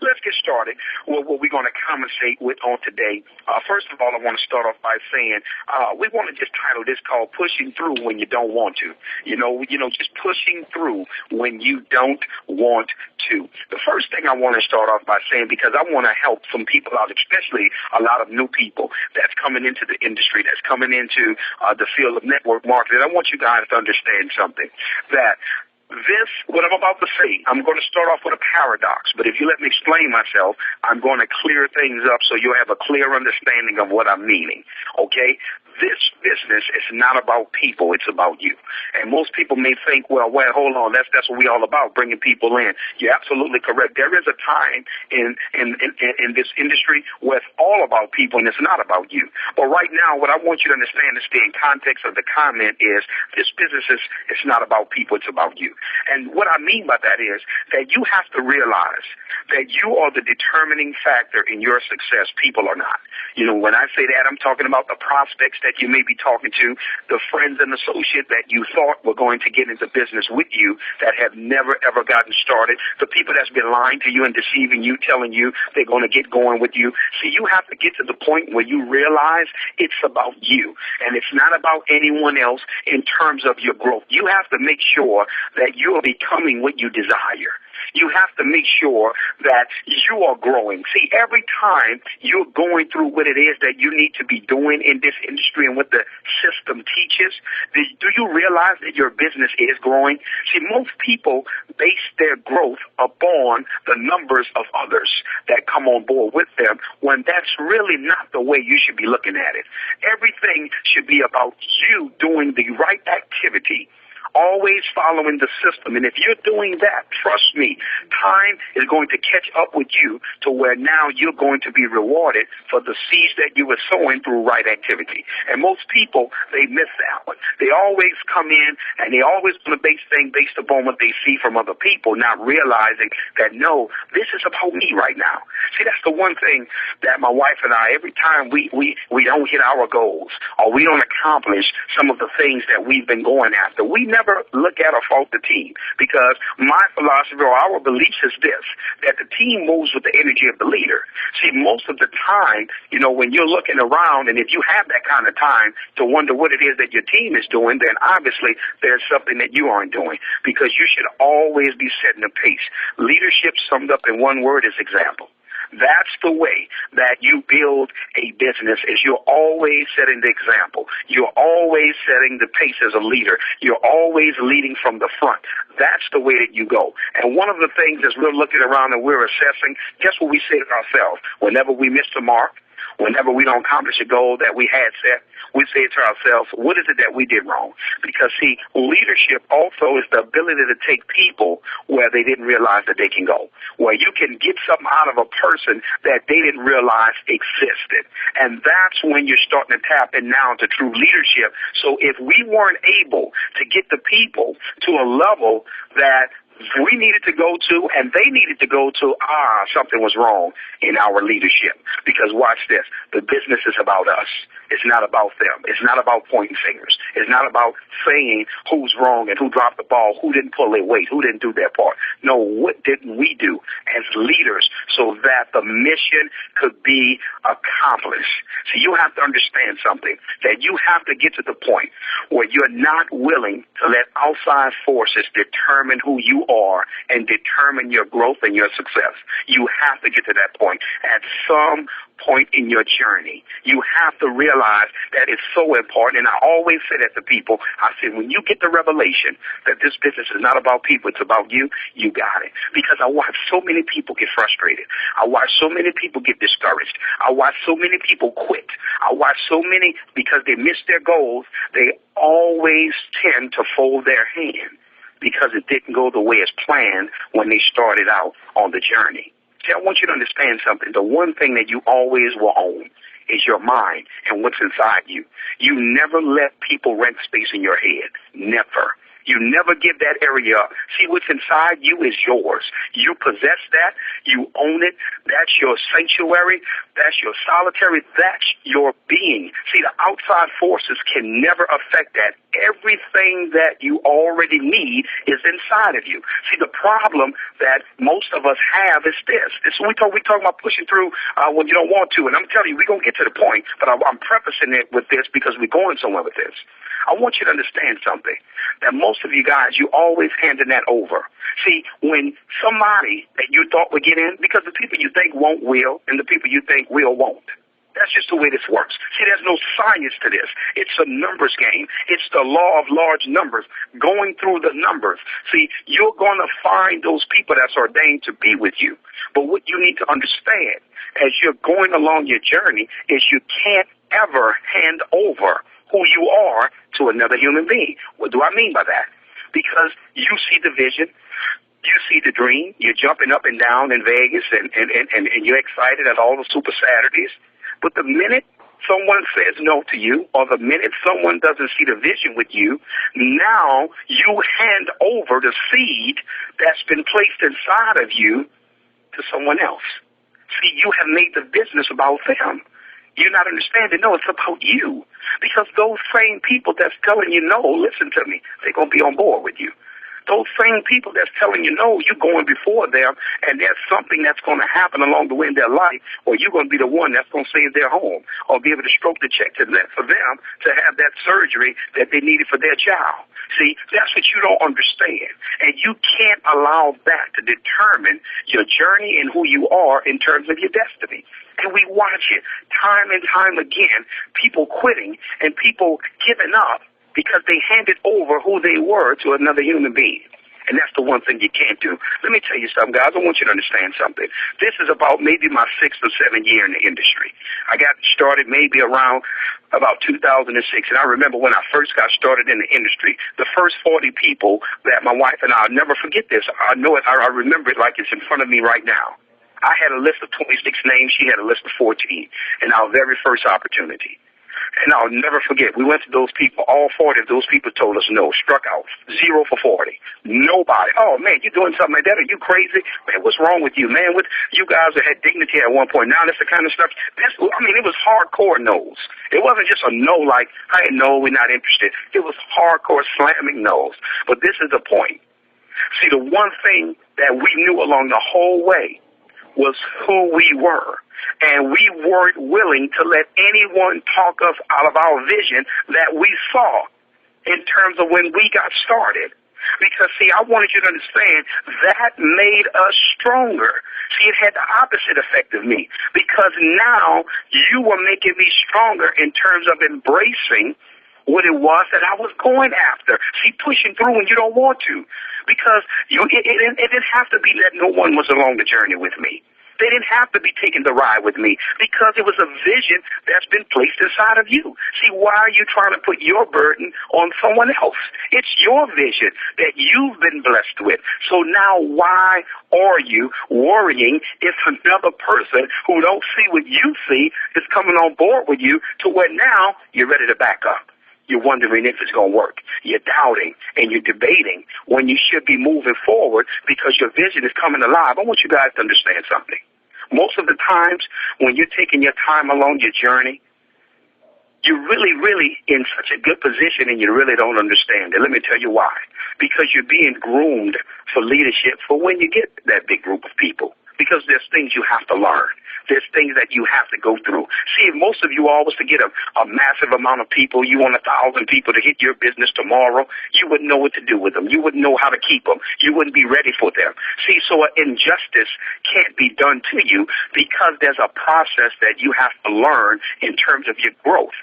let's get started with what we're going to conversate with on today. First of all, I want to start off by saying we want to just title this called Pushing Through When You Don't Want to. Just pushing through when you don't want to. The first thing I want to start off by saying, because I want to help some people out, especially a lot of new people that's coming into the industry, that's coming into the field of network marketing. I want you guys to understand something, that what I'm about to say, I'm going to start off with a paradox, but if you let me explain myself, I'm going to clear things up so you'll have a clear understanding of what I'm meaning, okay? This business is not about people, it's about you. And most people may think, well, hold on, that's what we're all about, bringing people in. You're absolutely correct. There is a time in this industry where it's all about people and it's not about you. But right now, what I want you to understand and stay in context of the comment is this business is not about people, it's about you. And what I mean by that is that you have to realize that you are the determining factor in your success. People are not. When I say that, I'm talking about the prospects that you may be talking to, the friends and associates that you thought were going to get into business with you that have never, ever gotten started, the people that's been lying to you and deceiving you, telling you they're going to get going with you. See, you have to get to the point where you realize it's about you, and it's not about anyone else in terms of your growth. You have to make sure that you are becoming what you desire. You have to make sure that you are growing. See, every time you're going through what it is that you need to be doing in this industry and what the system teaches, do you realize that your business is growing? See, most people base their growth upon the numbers of others that come on board with them, when that's really not the way you should be looking at it. Everything should be about you doing the right activity, always following the system. And if you're doing that, trust me, time is going to catch up with you to where now you're going to be rewarded for the seeds that you were sowing through right activity. And most people, they miss that one. They always come in and they always want to base things based upon what they see from other people, not realizing that, no, this is about me right now. See, that's the one thing that my wife and I, every time we don't hit our goals or we don't accomplish some of the things that we've been going after, we never look at or fault the team, because my philosophy or our belief is this, that the team moves with the energy of the leader. See, most of the time, when you're looking around, and if you have that kind of time to wonder what it is that your team is doing, then obviously there's something that you aren't doing, because you should always be setting a pace. Leadership summed up in one word is example. That's the way that you build a business, is you're always setting the example. You're always setting the pace as a leader. You're always leading from the front. That's the way that you go. And one of the things as we're looking around and we're assessing, guess what we say to ourselves? Whenever we miss the mark, whenever we don't accomplish a goal that we had set, we say to ourselves, what is it that we did wrong? Because, see, leadership also is the ability to take people where they didn't realize that they can go, where you can get something out of a person that they didn't realize existed. And that's when you're starting to tap in now to true leadership. So if we weren't able to get the people to a level that we needed to go to and they needed to go to, something was wrong in our leadership. Because watch this, the business is about us. It's not about them. It's not about pointing fingers. It's not about saying who's wrong and who dropped the ball, who didn't pull their weight, who didn't do their part. No, what didn't we do as leaders so that the mission could be accomplished? So you have to understand something, that you have to get to the point where you're not willing to let outside forces determine who you are and determine your growth and your success. You have to get to that point. At some point in your journey, you have to realize that it's so important. And I always say that to people. I say, when you get the revelation that this business is not about people, it's about you, you got it. Because I watch so many people get frustrated. I watch so many people get discouraged. I watch so many people quit. I watch so many, because they miss their goals, they always tend to fold their hand because it didn't go the way as planned when they started out on the journey. See, I want you to understand something. The one thing that you always will own is your mind and what's inside you. You never let people rent space in your head. Never. You never give that area up. See, what's inside you is yours. You possess that. You own it. That's your sanctuary. That's your solitary. That's your being. See, the outside forces can never affect that. Everything that you already need is inside of you. See, the problem that most of us have is this. We talk about pushing through when you don't want to. And I'm telling you, we're going to get to the point, but I'm prefacing it with this because we're going somewhere with this. I want you to understand something, that most of you guys, you always handing that over. See, when somebody that you thought would get in, because the people you think won't will, and the people you think will won't. That's just the way this works. See, there's no science to this. It's a numbers game. It's the law of large numbers, going through the numbers. See, you're going to find those people that's ordained to be with you. But what you need to understand as you're going along your journey is you can't ever hand over who you are to another human being. What do I mean by that? Because you see the vision, you see the dream, you're jumping up and down in Vegas and you're excited at all the Super Saturdays. But the minute someone says no to you, or the minute someone doesn't see the vision with you, now you hand over the seed that's been placed inside of you to someone else. See, you have made the business about them. You're not understanding. No, it's about you. Because those same people that's telling you no, listen to me, they're going to be on board with you. Those same people that's telling you no, you're going before them, and there's something that's going to happen along the way in their life, or you're going to be the one that's going to save their home, or be able to stroke the check to them, for them to have that surgery that they needed for their child. See, that's what you don't understand. And you can't allow that to determine your journey and who you are in terms of your destiny. And we watch it time and time again, people quitting and people giving up because they handed over who they were to another human being. And that's the one thing you can't do. Let me tell you something, guys. I want you to understand something. This is about maybe my 6th or 7th year in the industry. I got started maybe around about 2006. And I remember when I first got started in the industry, the first 40 people that my wife and I'll never forget this. I know it. I remember it like it's in front of me right now. I had a list of 26 names. She had a list of 14 in our very first opportunity. And I'll never forget, we went to those people, all 40 of those people told us no, struck out, 0 for 40. Nobody. Oh, man, you doing something like that? Are you crazy? Man, what's wrong with you, man? You guys that had dignity at one point. Now that's the kind of stuff. It was hardcore no's. It wasn't just a no like, hey, no, we're not interested. It was hardcore slamming no's. But this is the point. See, the one thing that we knew along the whole way was who we were. And we weren't willing to let anyone talk us out of our vision that we saw in terms of when we got started. Because, see, I wanted you to understand that made us stronger. See, it had the opposite effect of me. Because now you were making me stronger in terms of embracing what it was that I was going after. See, pushing through when you don't want to. Because it didn't have to be that no one was along the journey with me. They didn't have to be taking the ride with me because it was a vision that's been placed inside of you. See, why are you trying to put your burden on someone else? It's your vision that you've been blessed with. So now why are you worrying if another person who don't see what you see is coming on board with you to where now you're ready to back up? You're wondering if it's going to work. You're doubting and you're debating when you should be moving forward because your vision is coming alive. I want you guys to understand something. Most of the times when you're taking your time along your journey, you're really, really in such a good position and you really don't understand it. Let me tell you why. Because you're being groomed for leadership for when you get that big group of people. Because there's things you have to learn. There's things that you have to go through. See, if most of you all was to get a massive amount of people, you want 1,000 people to hit your business tomorrow, you wouldn't know what to do with them. You wouldn't know how to keep them. You wouldn't be ready for them. See, so an injustice can't be done to you because there's a process that you have to learn in terms of your growth.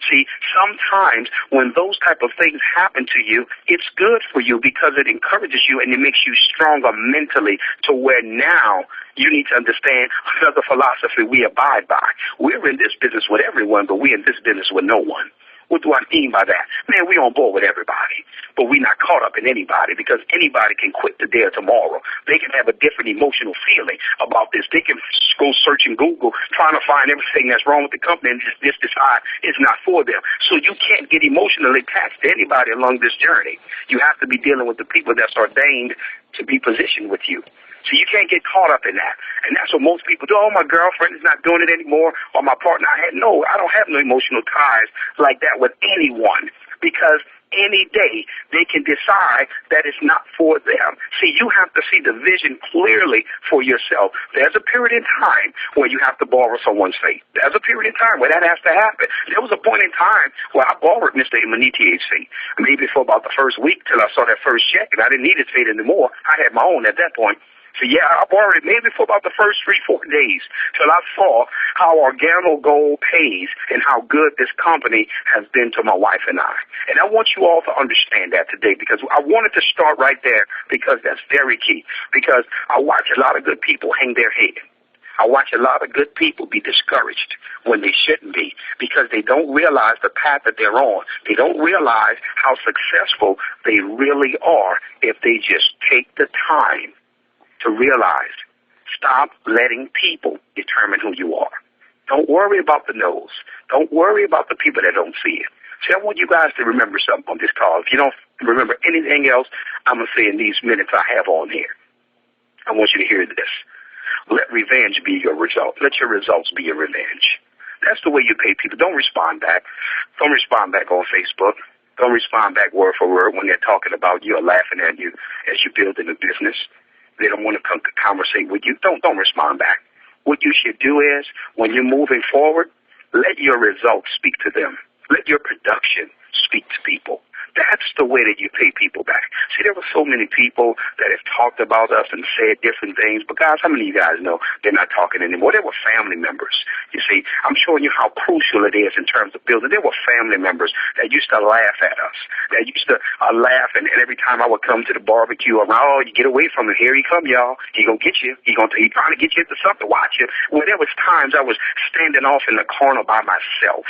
See, sometimes when those type of things happen to you, it's good for you because it encourages you and it makes you stronger mentally to where now you need to understand another philosophy we abide by. We're in this business with everyone, but we're in this business with no one. What do I mean by that? Man, we're on board with everybody, but we're not caught up in anybody because anybody can quit today or tomorrow. They can have a different emotional feeling about this business. They can go search in Google trying to find everything that's wrong with the company and just decide it's not for them. So you can't get emotionally attached to anybody along this journey. You have to be dealing with the people that's ordained to be positioned with you. So you can't get caught up in that. And that's what most people do. Oh, my girlfriend is not doing it anymore, or my partner. I don't have no emotional ties like that with anyone, because any day they can decide that it's not for them. See, you have to see the vision clearly for yourself. There's a period in time where you have to borrow someone's faith. There's a period in time where that has to happen. There was a point in time where I borrowed Mr. Emaniti's faith, maybe for about the first week till I saw that first check, and I didn't need his faith anymore. I had my own at that point. So, yeah, I borrowed it maybe for about the first 3-4 days till I saw how Organogold pays and how good this company has been to my wife and I. And I want you all to understand that today, because I wanted to start right there, because that's very key. Because I watch a lot of good people hang their head. I watch a lot of good people be discouraged when they shouldn't be, because they don't realize the path that they're on. They don't realize how successful they really are if they just take the time to realize, stop letting people determine who you are. Don't worry about the no's. Don't worry about the people that don't see it. See, I want you guys to remember something on this call. If you don't remember anything else, I'm going to say in these minutes I have on here. I want you to hear this. Let revenge be your result. Let your results be your revenge. That's the way you pay people. Don't respond back. Don't respond back on Facebook. Don't respond back word for word when they're talking about you or laughing at you as you're building a business. They don't want to conversate with you. Don't respond back. What you should do is, when you're moving forward, let your results speak to them. Let your production speak to people. That's the way that you pay people back. See, there were so many people that have talked about us and said different things, but guys, how many of you guys know they're not talking anymore? They were family members. You see, I'm showing you how crucial it is in terms of building. There were family members that used to laugh at us, that used to laugh, and every time I would come to the barbecue, around, oh, you get away from him. Here he come, y'all. He gonna get you. He trying to get you into something. Watch you. Well, there was times I was standing off in the corner by myself.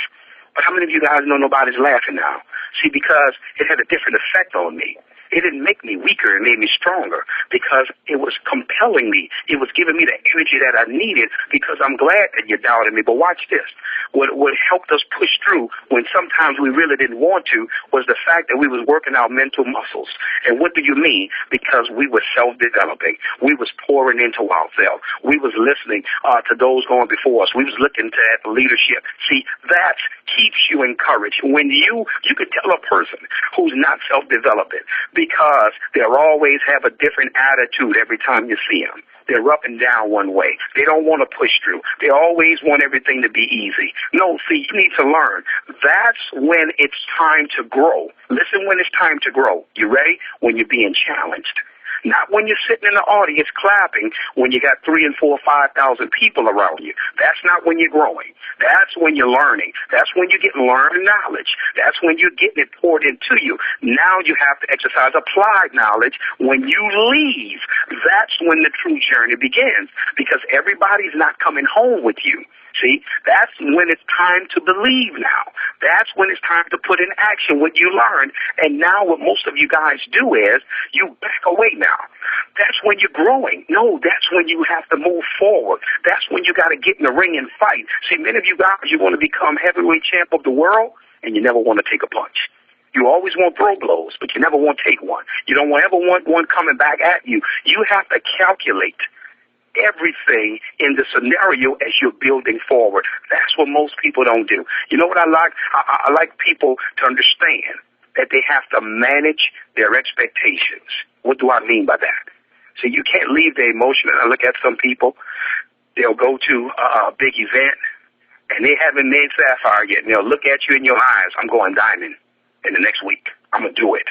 But how many of you guys know nobody's laughing now? See, because it had a different effect on me. It didn't make me weaker. It made me stronger, because it was compelling me. It was giving me the energy that I needed, because I'm glad that you doubted me. But watch this. What helped us push through when sometimes we really didn't want to was the fact that we was working our mental muscles. And what do you mean? Because we were self-developing. We was pouring into ourselves. We was listening to those going before us. We was looking at the leadership. See, that keeps you encouraged. When you could tell a person who's not self-developing, because they'll always have a different attitude every time you see them. They're up and down one way. They don't want to push through. They always want everything to be easy. No, see, you need to learn. That's when it's time to grow. Listen, when it's time to grow. You ready? When you're being challenged. Not when you're sitting in the audience clapping when you got 3,000 and 4,000 or 5,000 people around you. That's not when you're growing. That's when you're learning. That's when you're getting learned knowledge. That's when you're getting it poured into you. Now you have to exercise applied knowledge. When you leave, that's when the true journey begins, because everybody's not coming home with you. See, that's when it's time to believe now. That's when it's time to put in action what you learned. And now what most of you guys do is you back away now. That's when you're growing. No, that's when you have to move forward. That's when you got to get in the ring and fight. See, many of you guys, you want to become heavyweight champ of the world, and you never want to take a punch. You always want throw blows, but you never want to take one. You don't ever want one coming back at you. You have to calculate everything in the scenario as you're building forward. That's what most people don't do. You know what I like? I like people to understand that they have to manage their expectations. What do I mean by that? So you can't leave the emotion. And I look at some people, they'll go to a big event, and they haven't made Sapphire yet, and they'll look at you in your eyes, I'm going diamond in the next week. I'm going to do it.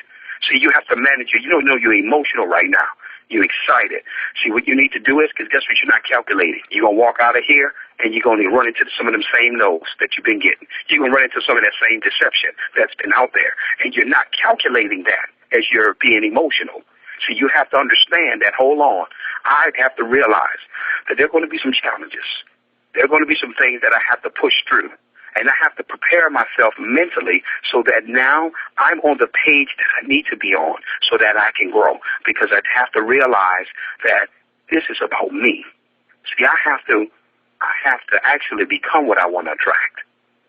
See, you have to manage it. You don't know you're emotional right now. You're excited. See, what you need to do is, because guess what? You're not calculating. You're going to walk out of here, and you're going to run into some of them same no's that you've been getting. You're going to run into some of that same deception that's been out there. And you're not calculating that as you're being emotional. So you have to understand that, hold on, I have to realize that there are going to be some challenges. There are going to be some things that I have to push through. And I have to prepare myself mentally so that now I'm on the page that I need to be on so that I can grow. Because I have to realize that this is about me. See, I have to actually become what I want to attract.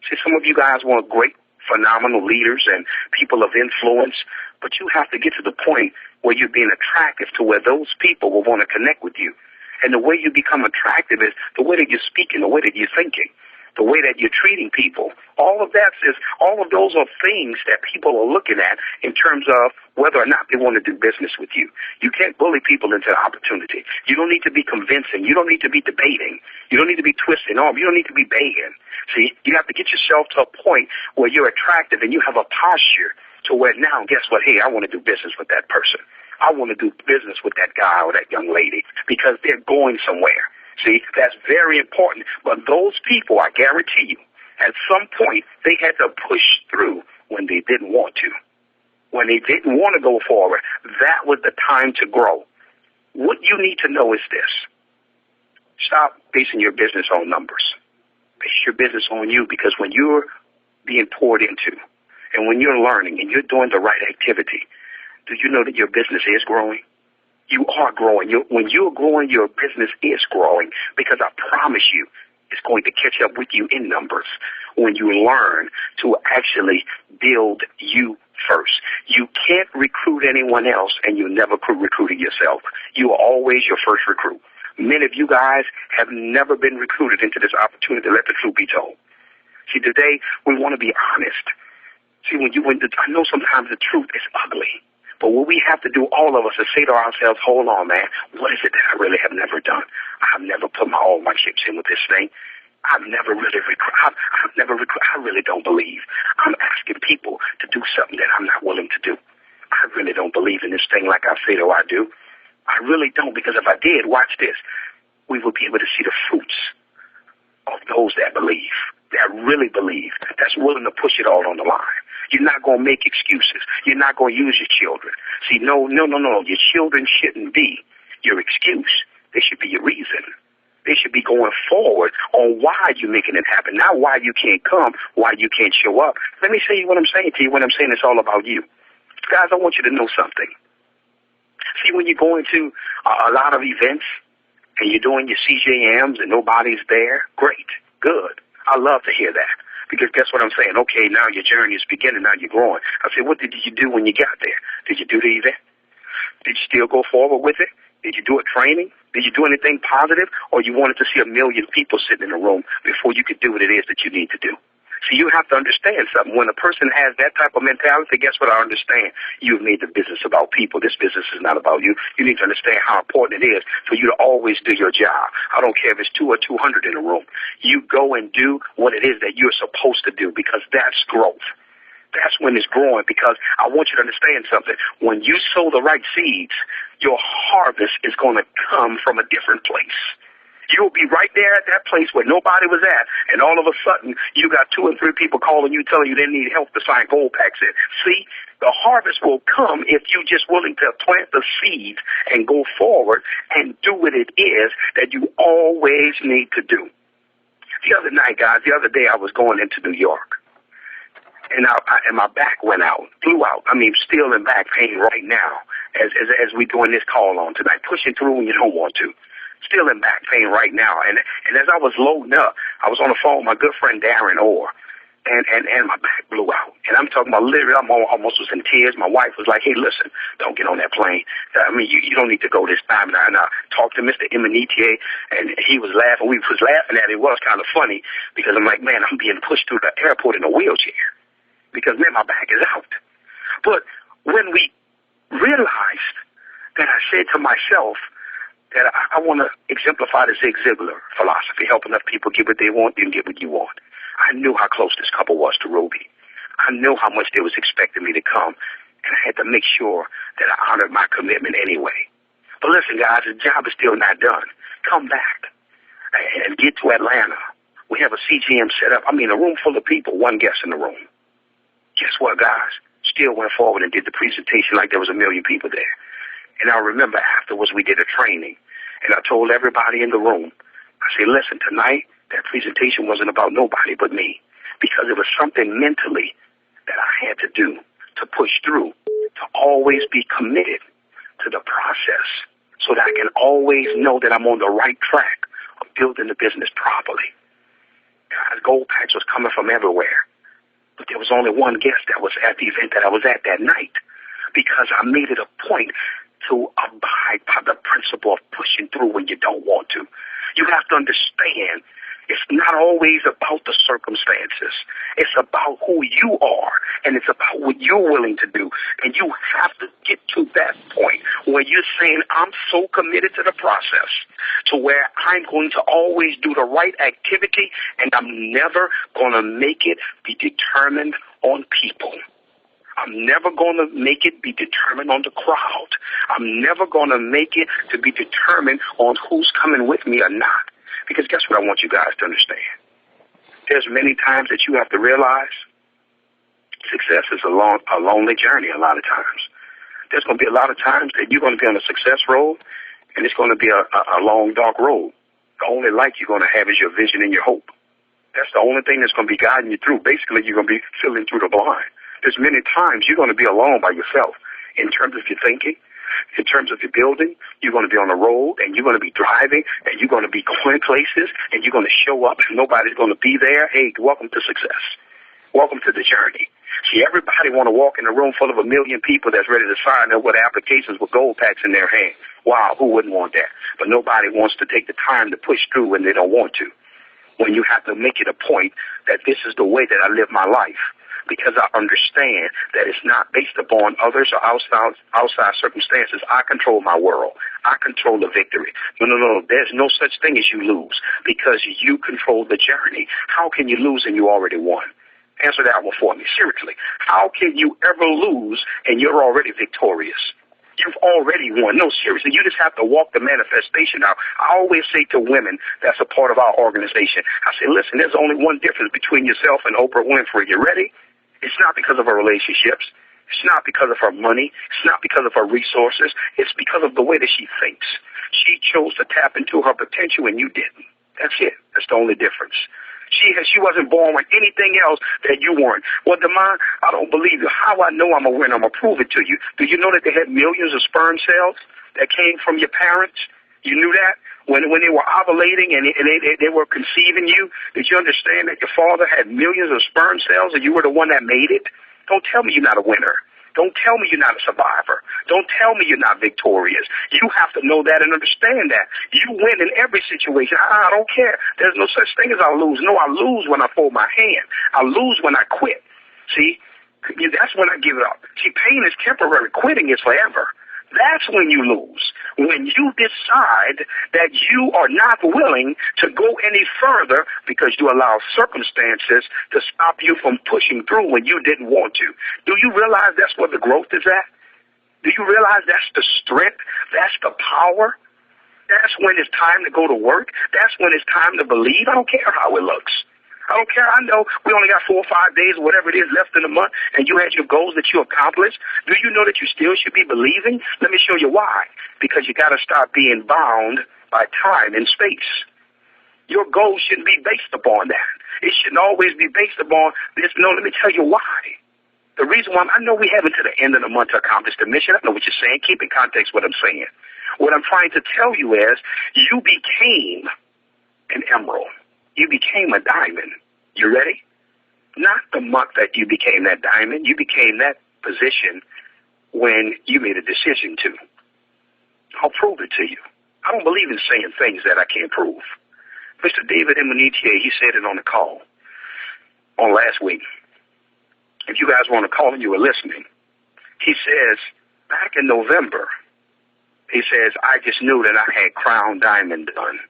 See, some of you guys want great, phenomenal leaders and people of influence, but you have to get to the point where you're being attractive to where those people will want to connect with you. And the way you become attractive is the way that you're speaking, the way that you're thinking, the way that you're treating people. All of those are things that people are looking at in terms of whether or not they want to do business with you. You can't bully people into the opportunity. You don't need to be convincing. You don't need to be debating. You don't need to be twisting arms. You don't need to be begging. See, you have to get yourself to a point where you're attractive and you have a posture to where now, guess what? Hey, I want to do business with that person. I want to do business with that guy or that young lady because they're going somewhere. See, that's very important. But those people, I guarantee you, at some point, they had to push through when they didn't want to. When they didn't want to go forward, that was the time to grow. What you need to know is this. Stop basing your business on numbers. Base your business on you, because when you're being poured into and when you're learning and you're doing the right activity, do you know that your business is growing? You are growing. When you're growing, your business is growing, because I promise you it's going to catch up with you in numbers when you learn to actually build you first. You can't recruit anyone else, and you never recruited yourself. You are always your first recruit. Many of you guys have never been recruited into this opportunity. Let the truth be told. See, today we want to be honest. See, I know sometimes the truth is ugly. But what we have to do, all of us, is say to ourselves, hold on, man, what is it that I really have never done? I've never put all my chips in with this thing. I've never really I really don't believe. I'm asking people to do something that I'm not willing to do. I really don't believe in this thing like I say I do. I really don't, because if I did, watch this, we would be able to see the fruits of those that believe, that really believe, that's willing to push it all on the line. You're not going to make excuses. You're not going to use your children. See, no. Your children shouldn't be your excuse. They should be your reason. They should be going forward on why you're making it happen, not why you can't come, why you can't show up. Let me say what I'm saying to you. What I'm saying is all about you. Guys, I want you to know something. See, when you're going to a lot of events and you're doing your CJMs and nobody's there, great, good. I love to hear that. Because guess what I'm saying? Okay, now your journey is beginning. Now you're growing. I said, what did you do when you got there? Did you do the event? Did you still go forward with it? Did you do a training? Did you do anything positive? Or you wanted to see 1 million people sitting in a room before you could do what it is that you need to do? See, you have to understand something. When a person has that type of mentality, guess what I understand? You've made the business about people. This business is not about you. You need to understand how important it is for you to always do your job. I don't care if it's 2 or 200 in a room. You go and do what it is that you're supposed to do, because that's growth. That's when it's growing, because I want you to understand something. When you sow the right seeds, your harvest is going to come from a different place. You'll be right there at that place where nobody was at, and all of a sudden, you got 2 and 3 people calling you, telling you they need help to sign gold packs in. See, the harvest will come if you're just willing to plant the seeds and go forward and do what it is that you always need to do. The other night, guys, the other day I was going into New York, and my back went out, flew out. I mean, still in back pain right now as we doing this call on tonight, pushing through when you don't want to. Still in back pain right now. And as I was loading up, I was on the phone with my good friend Darren Orr, and my back blew out. And I'm talking about literally, I almost was in tears. My wife was like, hey, listen, don't get on that plane. I mean, you don't need to go this time. And I talked to Mr. Emanitier, and he was laughing. We was laughing at it. It was kind of funny, because I'm like, man, I'm being pushed through the airport in a wheelchair, because, man, my back is out. But when we realized that, I said to myself, that I want to exemplify the Zig Ziglar philosophy, help enough people get what they want, then get what you want. I knew how close this couple was to Ruby. I knew how much they was expecting me to come, and I had to make sure that I honored my commitment anyway. But listen, guys, the job is still not done. Come back and get to Atlanta. We have a CGM set up. I mean, a room full of people, 1 guest in the room. Guess what, guys? Still went forward and did the presentation like there was 1 million people there. And I remember afterwards we did a training, and I told everybody in the room, I said, listen, tonight that presentation wasn't about nobody but me, because it was something mentally that I had to do to push through, to always be committed to the process, so that I can always know that I'm on the right track of building the business properly. Guys, Gold Packs was coming from everywhere. But there was only one guest that was at the event that I was at that night, because I made it a point to abide by the principle of pushing through when you don't want to. You have to understand, it's not always about the circumstances. It's about who you are, and it's about what you're willing to do. And you have to get to that point where you're saying, I'm so committed to the process to where I'm going to always do the right activity, and I'm never going to make it be determined on people. I'm never going to make it be determined on the crowd. I'm never going to make it to be determined on who's coming with me or not. Because guess what I want you guys to understand? There's many times that you have to realize success is a lonely journey a lot of times. There's going to be a lot of times that you're going to be on a success road, and it's going to be a long, dark road. The only light you're going to have is your vision and your hope. That's the only thing that's going to be guiding you through. Basically, you're going to be filling through the blind. There's many times you're going to be alone by yourself in terms of your thinking, in terms of your building. You're going to be on the road, and you're going to be driving, and you're going to be going places, and you're going to show up, and nobody's going to be there. Hey, welcome to success. Welcome to the journey. See, everybody want to walk in a room full of 1 million people that's ready to sign up with applications with Gold Packs in their hand. Wow, who wouldn't want that? But nobody wants to take the time to push through when they don't want to. When you have to make it a point that this is the way that I live my life. Because I understand that it's not based upon others or outside circumstances. I control my world. I control the victory. No. There's no such thing as you lose, because you control the journey. How can you lose and you already won? Answer that one for me. Seriously. How can you ever lose and you're already victorious? You've already won. No, seriously, you just have to walk the manifestation out. I always say to women that's a part of our organization, I say, listen, there's only one difference between yourself and Oprah Winfrey. You ready? It's not because of her relationships. It's not because of her money. It's not because of her resources. It's because of the way that she thinks. She chose to tap into her potential and you didn't. That's it. That's the only difference. She wasn't born with anything else that you weren't. Well, Demond, I don't believe you. How I know I'm a winner, I'm going to prove it to you. Do you know that they had millions of sperm cells that came from your parents? You knew that? When they were ovulating and they were conceiving you, did you understand that your father had millions of sperm cells and you were the one that made it? Don't tell me you're not a winner. Don't tell me you're not a survivor. Don't tell me you're not victorious. You have to know that and understand that. You win in every situation. I don't care. There's no such thing as I lose. No, I lose when I fold my hand. I lose when I quit. See, that's when I give it up. See, pain is temporary. Quitting is forever. That's when you lose. When you decide that you are not willing to go any further because you allow circumstances to stop you from pushing through when you didn't want to. Do you realize that's where the growth is at? Do you realize that's the strength? That's the power? That's when it's time to go to work. That's when it's time to believe. I don't care how it looks. I don't care. I know we only got 4 or 5 days or whatever it is left in the month, and you had your goals that you accomplished. Do you know that you still should be believing? Let me show you why. Because you got to stop being bound by time and space. Your goals shouldn't be based upon that. It shouldn't always be based upon this. No, let me tell you why. The reason why, I know we haven't to the end of the month to accomplish the mission. I know what you're saying. Keep in context what I'm saying. What I'm trying to tell you is you became an emerald. You became a diamond. You ready? Not the month that you became that diamond. You became that position when you made a decision to. I'll prove it to you. I don't believe in saying things that I can't prove. Mr. David Imonitie, he said it on the call on last week. If you guys want to call and you were listening, he says, back in November, he says, I just knew that I had Crown Diamond done.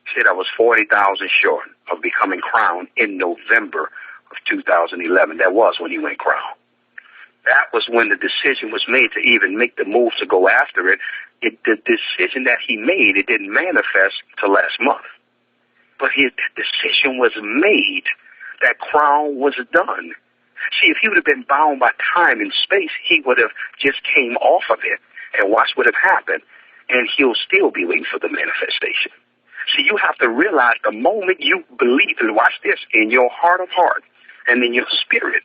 He said I was 40,000 short of becoming Crown in November of 2011. That was when he went Crown. That was when the decision was made to even make the move to go after it. The decision that he made, it didn't manifest till last month. But his decision was made that Crown was done. See, if he would have been bound by time and space, he would have just came off of it and watched what had happened, and he'll still be waiting for the manifestation. See, you have to realize the moment you believe, and watch this, in your heart of heart and in your spirit,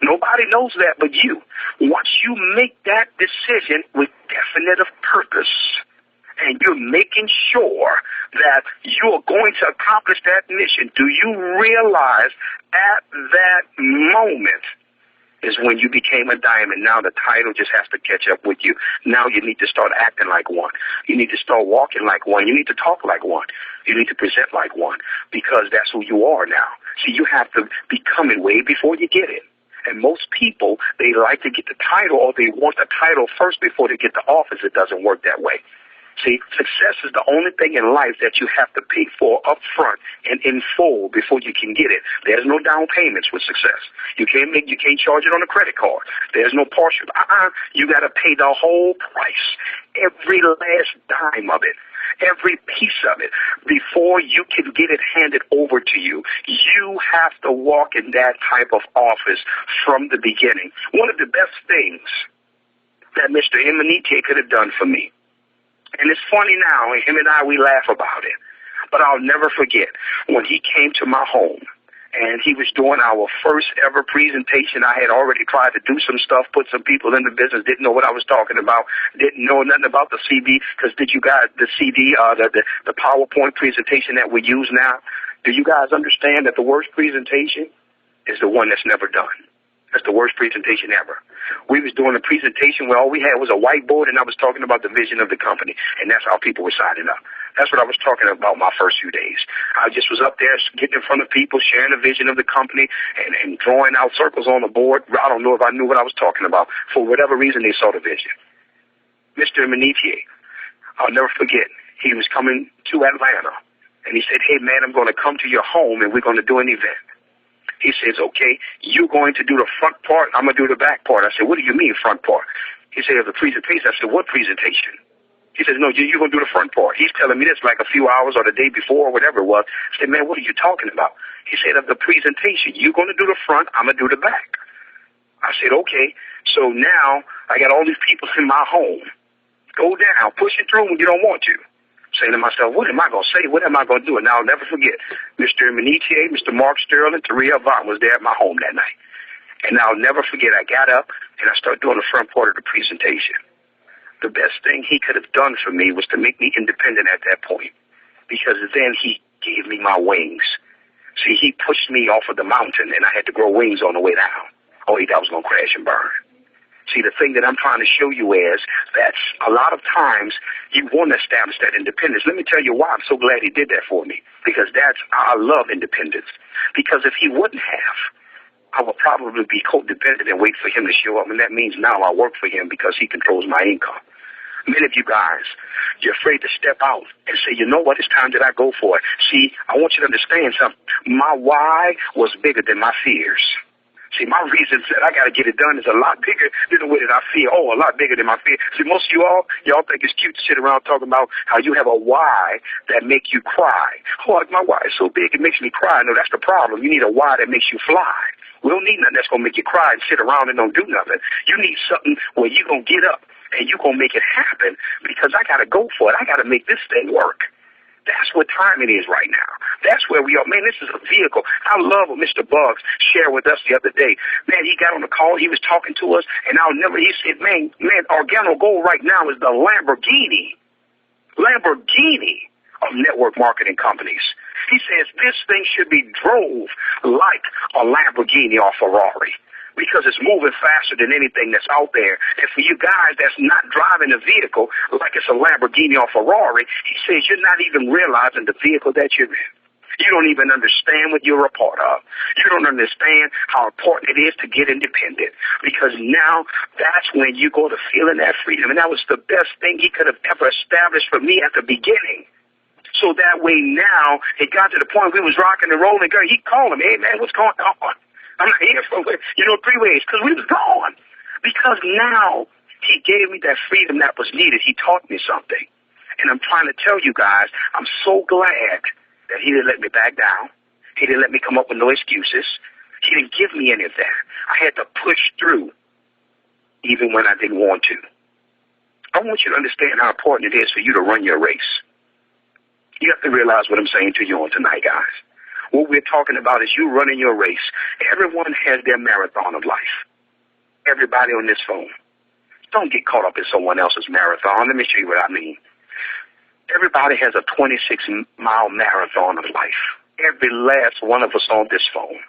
nobody knows that but you. Once you make that decision with definitive purpose and you're making sure that you are going to accomplish that mission, do you realize at that moment is when you became a diamond? Now the title just has to catch up with you. Now you need to start acting like one. You need to start walking like one. You need to talk like one. You need to present like one, because that's who you are now. See, you have to become it way before you get it. And most people, they like to get the title, or they want the title first before they get the office. It doesn't work that way. See, success is the only thing in life that you have to pay for up front and in full before you can get it. There's no down payments with success. You can't charge it on a credit card. There's no partial. You got to pay the whole price, every last dime of it, every piece of it, before you can get it handed over to you. You have to walk in that type of office from the beginning. One of the best things that Mr. Emanite could have done for me, and it's funny now, and him and I, we laugh about it, but I'll never forget when he came to my home and he was doing our first ever presentation. I had already tried to do some stuff, put some people in the business, didn't know what I was talking about, didn't know nothing about the CD, because did you guys, the CD, the PowerPoint presentation that we use now, do you guys understand that the worst presentation is the one that's never done? That's the worst presentation ever. We was doing a presentation where all we had was a whiteboard, and I was talking about the vision of the company, and that's how people were signing up. That's what I was talking about my first few days. I just was up there getting in front of people, sharing the vision of the company, and drawing out circles on the board. I don't know if I knew what I was talking about. For whatever reason, they saw the vision. Mr. Emanite, I'll never forget, he was coming to Atlanta, and he said, hey, man, I'm going to come to your home, and we're going to do an event. He says, okay, you're going to do the front part, I'm going to do the back part. I said, what do you mean front part? He said, the presentation. I said, what presentation? He says, no, you're going to do the front part. He's telling me this like a few hours or the day before or whatever it was. I said, man, what are you talking about? He said, of the presentation, you're going to do the front, I'm going to do the back. I said, okay, so now I got all these people in my home. Go down, push it through when you don't want to. Saying to myself, what am I going to say? What am I going to do? And I'll never forget, Mr. Emanite, Mr. Mark Sterling, Taria Vaughn was there at my home that night. And I'll never forget, I got up and I started doing the front part of the presentation. The best thing he could have done for me was to make me independent at that point, because then he gave me my wings. See, he pushed me off of the mountain, and I had to grow wings on the way down. Oh, he thought I was going to crash and burn. See, the thing that I'm trying to show you is that a lot of times you want to establish that independence. Let me tell you why I'm so glad he did that for me, because I love independence. Because if he wouldn't have, I would probably be codependent and wait for him to show up, and that means now I work for him because he controls my income. Many of you guys, you're afraid to step out and say, you know what, it's time that I go for it. See, I want you to understand something. My why was bigger than my fears. See, my reasons that I got to get it done is a lot bigger than the way that I feel. Oh, a lot bigger than my fear. See, most of y'all think it's cute to sit around talking about how you have a why that make you cry. Oh, my why is so big it makes me cry. No, that's the problem. You need a why that makes you fly. We don't need nothing that's going to make you cry and sit around and don't do nothing. You need something where you're going to get up and you're going to make it happen, because I got to go for it. I got to make this thing work. That's what time it is right now. That's where we are. Man, this is a vehicle. I love what Mr. Buggs shared with us the other day. Man, he got on the call. He was talking to us, and he said, man, Organo Gold right now is the Lamborghini of network marketing companies. He says this thing should be drove like a Lamborghini or Ferrari, because it's moving faster than anything that's out there. And for you guys that's not driving a vehicle like it's a Lamborghini or Ferrari, he says you're not even realizing the vehicle that you're in. You don't even understand what you're a part of. You don't understand how important it is to get independent, because now that's when you go to feeling that freedom. And that was the best thing he could have ever established for me at the beginning. So that way now it got to the point we was rocking and rolling. Girl, he called him, hey, man, what's going on? I'm not here for, 3 ways, because we was gone. Because now he gave me that freedom that was needed. He taught me something. And I'm trying to tell you guys, I'm so glad that he didn't let me back down. He didn't let me come up with no excuses. He didn't give me any of that. I had to push through even when I didn't want to. I want you to understand how important it is for you to run your race. You have to realize what I'm saying to you on tonight, guys. What we're talking about is you running your race. Everyone has their marathon of life. Everybody on this phone. Don't get caught up in someone else's marathon. Let me show you what I mean. Everybody has a 26-mile marathon of life. Every last one of us on this phone.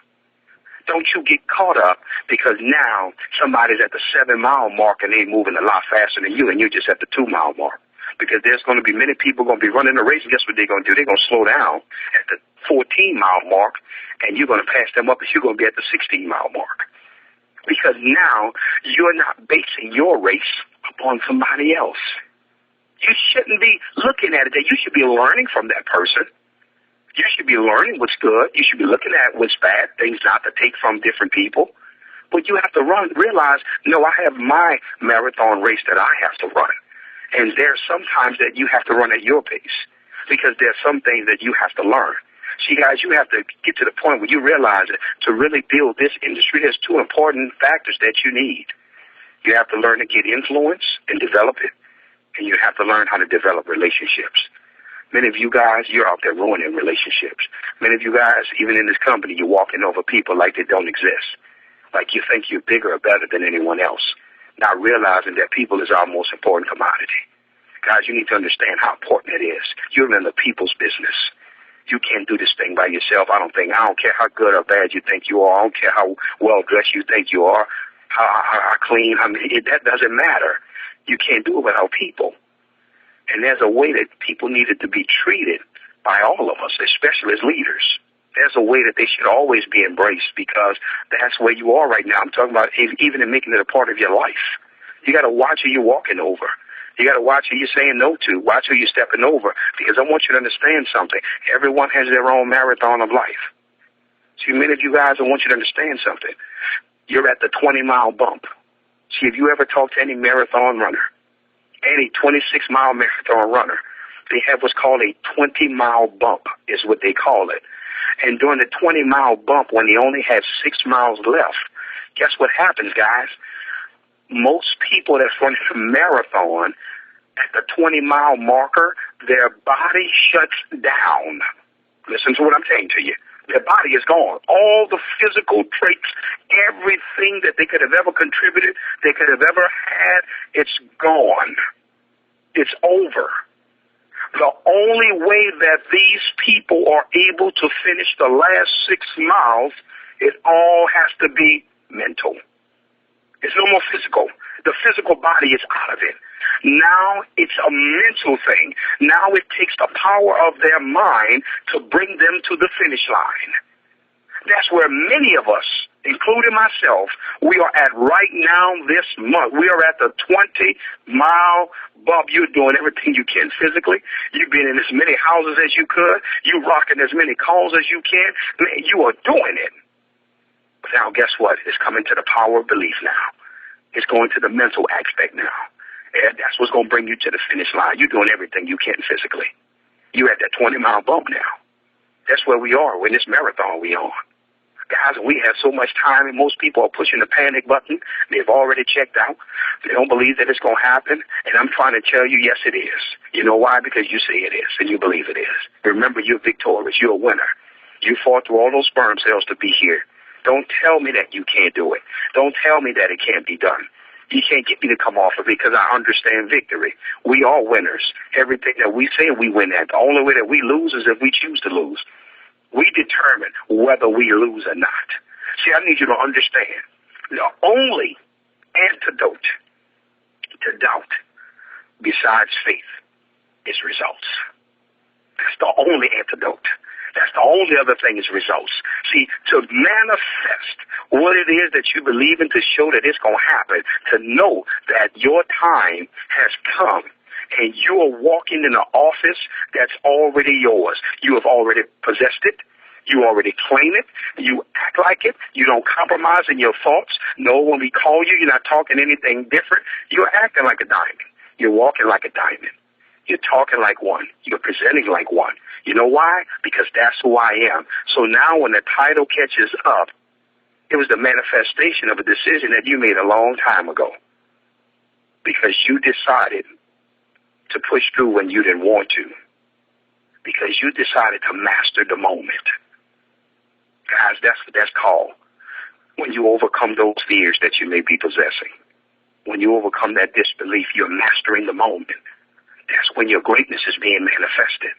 Don't you get caught up because now somebody's at the 7-mile mark and they're moving a lot faster than you, and you're just at the 2-mile mark. Because there's going to be many people going to be running the race, and guess what they're going to do? They're going to slow down at the 14-mile mark, and you're going to pass them up, and you're going to be at the 16-mile mark. Because now you're not basing your race upon somebody else. You shouldn't be looking at it that you should be learning from that person. You should be learning what's good. You should be looking at what's bad, things not to take from different people. But you have to realize, no, I have my marathon race that I have to run. And there's sometimes that you have to run at your pace because there's some things that you have to learn. See, guys, you have to get to the point where you realize that to really build this industry, there's 2 important factors that you need. You have to learn to get influence and develop it, and you have to learn how to develop relationships. Many of you guys, you're out there ruining relationships. Many of you guys, even in this company, you're walking over people like they don't exist, like you think you're bigger or better than anyone else, not realizing that people is our most important commodity. Guys, you need to understand how important it is. You're in the people's business. You can't do this thing by yourself. I don't care how good or bad you think you are. I don't care how well-dressed you think you are, how clean. That doesn't matter. You can't do it without people. And there's a way that people needed to be treated by all of us, especially as leaders. There's a way that they should always be embraced because that's where you are right now. I'm talking about even in making it a part of your life. You got to watch who you're walking over. You got to watch who you're saying no to. Watch who you're stepping over because I want you to understand something. Everyone has their own marathon of life. See, many of you guys, I want you to understand something. You're at the 20-mile bump. See, if you ever talk to any marathon runner, any 26-mile marathon runner, they have what's called a 20-mile bump is what they call it. And during the 20-mile bump, when they only have 6 miles left, guess what happens, guys? Most people that's running a marathon at the 20-mile marker, their body shuts down. Listen to what I'm saying to you. Their body is gone. All the physical traits, everything that they could have ever contributed, they could have ever had, it's gone. It's over. The only way that these people are able to finish the last 6 miles, it all has to be mental. It's no more physical. The physical body is out of it. Now it's a mental thing. Now it takes the power of their mind to bring them to the finish line. That's where many of us, including myself, we are at right now this month. We are at the 20-mile bump. You're doing everything you can physically. You've been in as many houses as you could. You're rocking as many calls as you can. Man, you are doing it. But now guess what? It's coming to the power of belief now. It's going to the mental aspect now. And that's what's going to bring you to the finish line. You're doing everything you can physically. You're at that 20-mile bump now. That's where we are. We're in this marathon we on. Guys, we have so much time, and most people are pushing the panic button. They've already checked out. They don't believe that it's going to happen. And I'm trying to tell you, yes, it is. You know why? Because you say it is, and you believe it is. Remember, you're victorious. You're a winner. You fought through all those sperm cells to be here. Don't tell me that you can't do it. Don't tell me that it can't be done. You can't get me to come off of it because I understand victory. We are winners. Everything that we say we win at. The only way that we lose is if we choose to lose. We determine whether we lose or not. See, I need you to understand the only antidote to doubt besides faith is results. That's the only antidote. That's the only other thing is results. See, to manifest what it is that you believe in, to show that it's going to happen, to know that your time has come and you are walking in an office that's already yours. You have already possessed it. You already claim it. You act like it. You don't compromise in your thoughts. No, when we call you, you're not talking anything different. You're acting like a diamond. You're walking like a diamond. You're talking like one. You're presenting like one. You know why? Because that's who I am. So now when the title catches up, it was the manifestation of a decision that you made a long time ago. Because you decided to push through when you didn't want to. Because you decided to master the moment. Guys, that's what that's called. When you overcome those fears that you may be possessing. When you overcome that disbelief, you're mastering the moment. That's when your greatness is being manifested.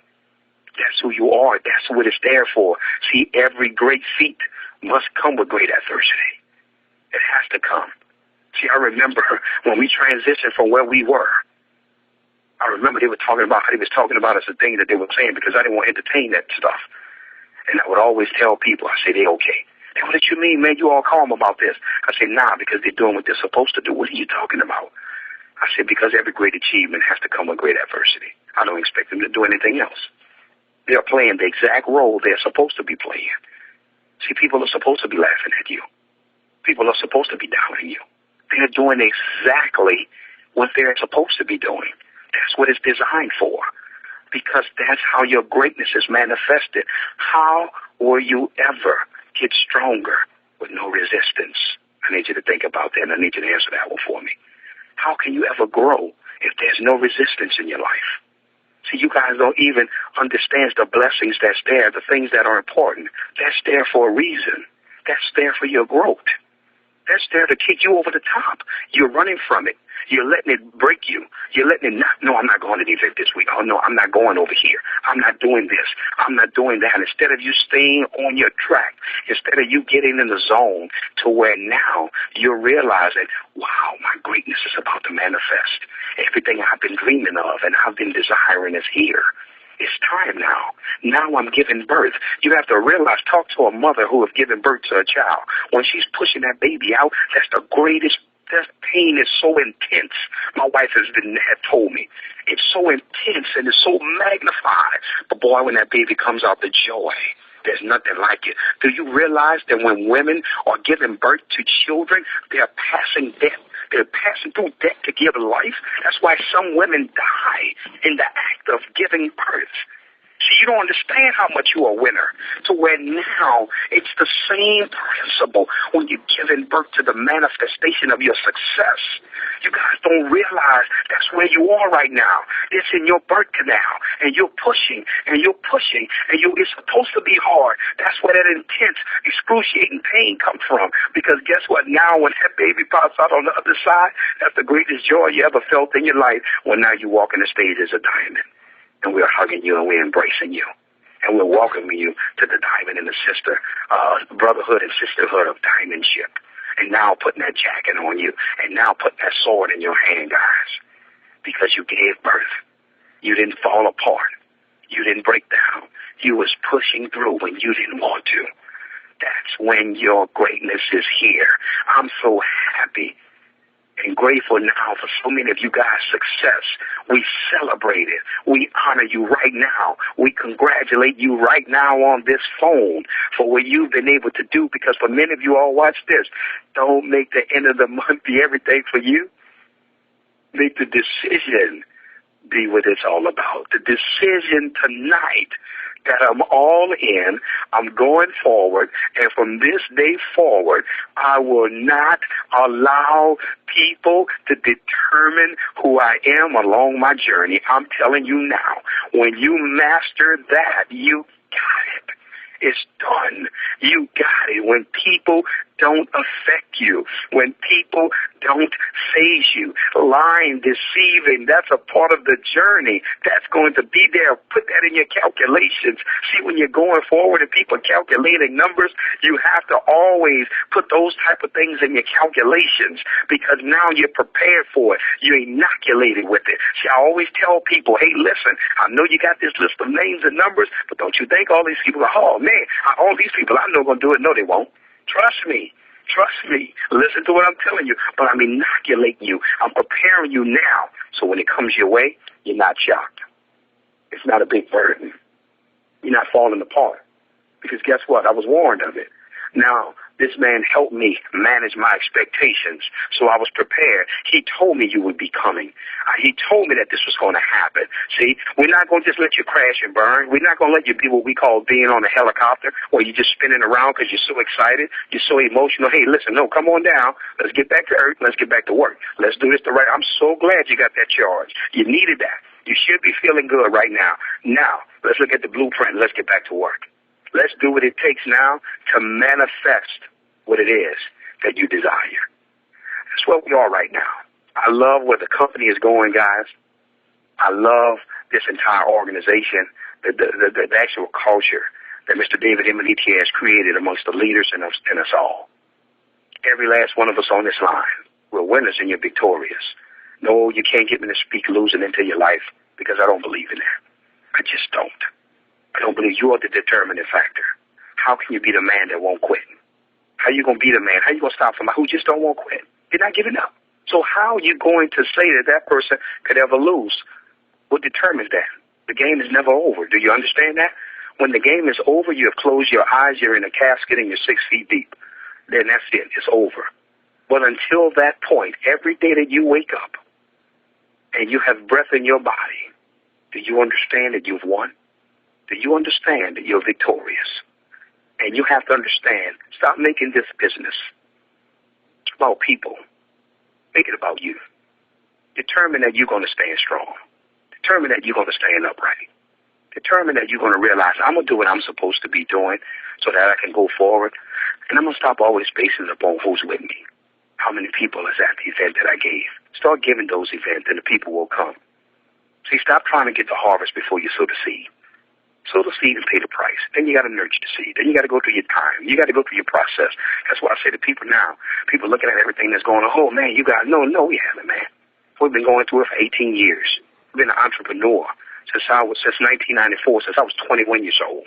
That's who you are. That's what it's there for. See, every great feat must come with great adversity. It has to come. See, I remember when we transitioned from where we were, I remember they were talking about how they was talking about us the things that they were saying because I didn't want to entertain that stuff. And I would always tell people, I say, they okay. They, what did you mean, man? You all calm about this? I say, nah, because they're doing what they're supposed to do. What are you talking about? I said, because every great achievement has to come with great adversity. I don't expect them to do anything else. They're playing the exact role they're supposed to be playing. See, people are supposed to be laughing at you. People are supposed to be doubting you. They're doing exactly what they're supposed to be doing. That's what it's designed for, because that's how your greatness is manifested. How will you ever get stronger with no resistance? I need you to think about that, and I need you to answer that one for me. How can you ever grow if there's no resistance in your life? See, you guys don't even understand the blessings that's there, the things that are important. That's there for a reason. That's there for your growth. That's there to kick you over the top. You're running from it. You're letting it break you. You're letting it not, no, I'm not going to the event this week. Oh, no, I'm not going over here. I'm not doing this. I'm not doing that. Instead of you staying on your track, instead of you getting in the zone to where now you're realizing, wow, my greatness is about to manifest. Everything I've been dreaming of and I've been desiring is here. It's time now. Now I'm giving birth. You have to realize, talk to a mother who has given birth to a child. When she's pushing that baby out, that's the greatest. That pain is so intense. My wife had told me. It's so intense and it's so magnified. But boy, when that baby comes out, the joy, there's nothing like it. Do you realize that when women are giving birth to children, they're passing death? They're passing through death to give life. That's why some women die in the act of giving birth. See, you don't understand how much you're a winner. To where now it's the same principle when you're giving birth to the manifestation of your success. You guys don't realize that's where you are right now. It's in your birth canal, and you're pushing, and you're pushing, and it's supposed to be hard. That's where that intense, excruciating pain comes from. Because guess what? Now when that baby pops out on the other side, that's the greatest joy you ever felt in your life. When now you walk in the stage as a diamond. And we're hugging you and we're embracing you. And we're welcoming you to the diamond and the brotherhood and sisterhood of diamondship. And now putting that jacket on you. And now putting that sword in your hand, guys. Because you gave birth. You didn't fall apart. You didn't break down. You was pushing through when you didn't want to. That's when your greatness is here. I'm so happy and grateful now for so many of you guys' success. We celebrate it. We honor you right now. We congratulate you right now on this phone for what you've been able to do, because for many of you all, watch this. Don't make the end of the month be everything for you. Make the decision be what it's all about. The decision tonight that I'm all in, I'm going forward, and from this day forward, I will not allow people to determine who I am along my journey. I'm telling you now, when you master that, you got it. It's done. You got it. When people don't affect you, when people don't phase you, lying, deceiving, that's a part of the journey. That's going to be there. Put that in your calculations. See, when you're going forward and people calculating numbers, you have to always put those type of things in your calculations, because now you're prepared for it. You're inoculated with it. See, I always tell people, hey, listen, I know you got this list of names and numbers, but don't you think all these people are, oh, man, all these people I know are going to do it. No, they won't. Trust me. Trust me. Listen to what I'm telling you. But I'm inoculating you. I'm preparing you now. So when it comes your way, you're not shocked. It's not a big burden. You're not falling apart. Because guess what? I was warned of it. Now, this man helped me manage my expectations, so I was prepared. He told me you would be coming. He told me that this was going to happen. See, we're not going to just let you crash and burn. We're not going to let you be what we call being on a helicopter, where you're just spinning around because you're so excited, you're so emotional. Hey, listen, no, come on down. Let's get back to earth. Let's get back to work. Let's do this the right. I'm so glad you got that charge. You needed that. You should be feeling good right now. Now, let's look at the blueprint. Let's get back to work. Let's do what it takes now to manifest what it is that you desire. That's where we are right now. I love where the company is going, guys. I love this entire organization, the actual culture that Mr. David Emenike has created amongst the leaders and us all. Every last one of us on this line, we're winners and you're victorious. No, you can't get me to speak losing into your life because I don't believe in that. I just don't. I don't believe you are the determining factor. How can you be the man that won't quit? How you going to be the man? How you going to stop somebody who just don't want to quit? You're not giving up. So how are you going to say that that person could ever lose? What determines that? The game is never over. Do you understand that? When the game is over, you have closed your eyes, you're in a casket, and you're 6 feet deep. Then that's it. It's over. But until that point, every day that you wake up and you have breath in your body, do you understand that you've won? Do you understand that you're victorious? And you have to understand, stop making this business about people. Make it about you. Determine that you're going to stand strong. Determine that you're going to stand upright. Determine that you're going to realize I'm going to do what I'm supposed to be doing so that I can go forward. And I'm going to stop always basing it upon who's with me. How many people is at the event that I gave? Start giving those events and the people will come. See, stop trying to get the harvest before you sow the seed. Sow the seed and pay the price. Then you got to nurture the seed. Then you got to go through your time. You got to go through your process. That's why I say to people now, people looking at everything that's going on, oh, man, you got, no, we haven't, man. We've been going through it for 18 years. I've been an entrepreneur since 1994, since I was 21 years old.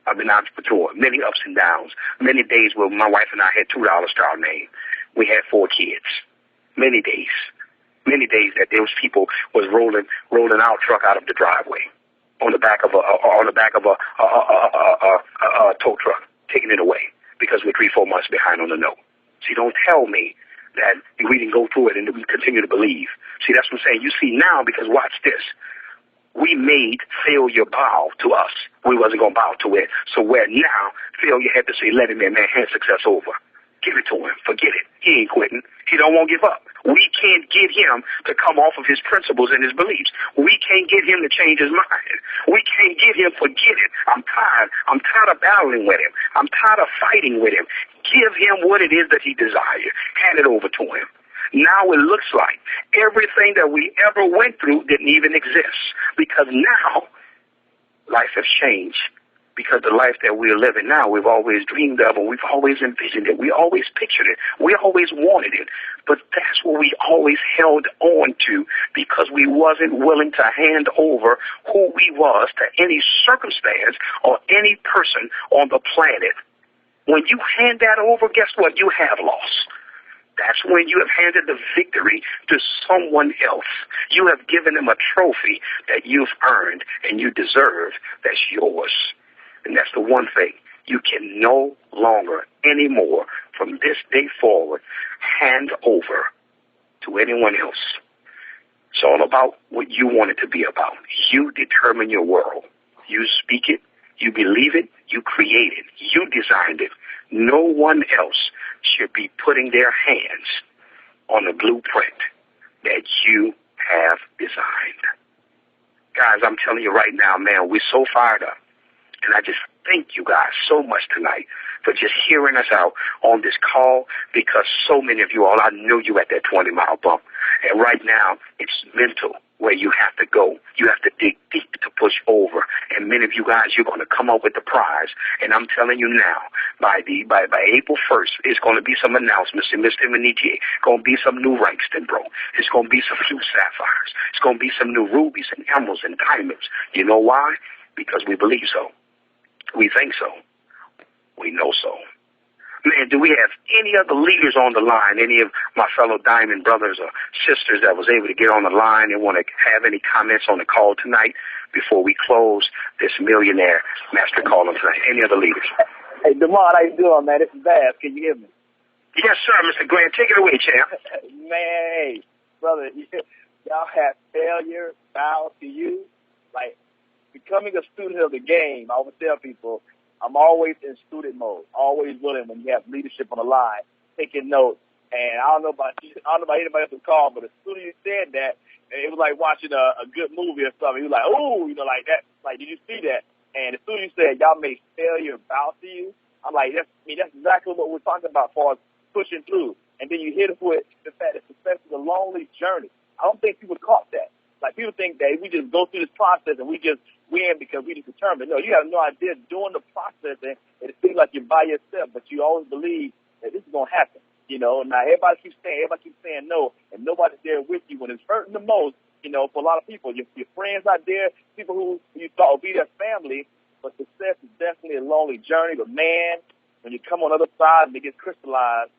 I've been an entrepreneur. Many ups and downs. Many days where my wife and I had $2 to our name. We had 4 kids. Many days. Many days that those people was rolling our truck out of the driveway on the back of a tow truck, taking it away because we're 3-4 months behind on the note. See, don't tell me that we didn't go through it and we continue to believe. See, that's what I'm saying. You see now, because watch this. We made failure bow to us. We wasn't going to bow to it. So where now failure had to say, let him in, man, hand success over. Give it to him. Forget it. He ain't quitting. He don't want to give up. We can't get him to come off of his principles and his beliefs. We can't get him to change his mind. We can't get him forget it. I'm tired. I'm tired of battling with him. I'm tired of fighting with him. Give him what it is that he desires. Hand it over to him. Now it looks like everything that we ever went through didn't even exist because now life has changed. Because the life that we're living now, we've always dreamed of and we've always envisioned it. We always pictured it. We always wanted it. But that's what we always held on to because we wasn't willing to hand over who we was to any circumstance or any person on the planet. When you hand that over, guess what? You have lost. That's when you have handed the victory to someone else. You have given them a trophy that you've earned and you deserve that's yours. And that's the one thing. You can no longer anymore from this day forward hand over to anyone else. It's all about what you want it to be about. You determine your world. You speak it. You believe it. You create it. You designed it. No one else should be putting their hands on the blueprint that you have designed. Guys, I'm telling you right now, man, we're so fired up. And I just thank you guys so much tonight for just hearing us out on this call because so many of you all, I know you at that 20-mile bump. And right now, it's mental where you have to go. You have to dig deep to push over. And many of you guys, you're going to come up with the prize. And I'm telling you now, by April 1st, it's going to be some announcements in Mr. Emenike. Going to be some new Rankston, bro. It's going to be some new sapphires. It's going to be some new rubies and emeralds and diamonds. You know why? Because we believe so. We think so. We know so. Man, do we have any other leaders on the line, any of my fellow Diamond brothers or sisters that was able to get on the line and want to have any comments on the call tonight before we close this millionaire master call on tonight? Any other leaders? Hey, DeMond, how you doing, man? This is Bass. Can you hear me? Yes, sir, Mr. Grant. Take it away, champ. Man, hey, brother, y'all have failure bow to you. Like, becoming a student of the game, I always tell people, I'm always in student mode, always willing when you have leadership on the line, taking notes. And I don't know about anybody else on the call, but as soon as you said that, it was like watching a good movie or something. You was like, oh, like that. Like, did you see that? And as soon as you said, y'all make failure bow to you, I'm like, that's exactly what we're talking about as far as pushing through. And then you hit it with the fact that success is a lonely journey. I don't think people caught that. Like, people think that we just go through this process and we just win because we just determined. No, you have no idea doing the process, and it seems like you're by yourself, but you always believe that this is going to happen. You know, now everybody keeps saying no, and nobody's there with you when it's hurting the most. You know, for a lot of people, your friends out there, people who you thought would be their family, but success is definitely a lonely journey. But man, when you come on the other side and it gets crystallized,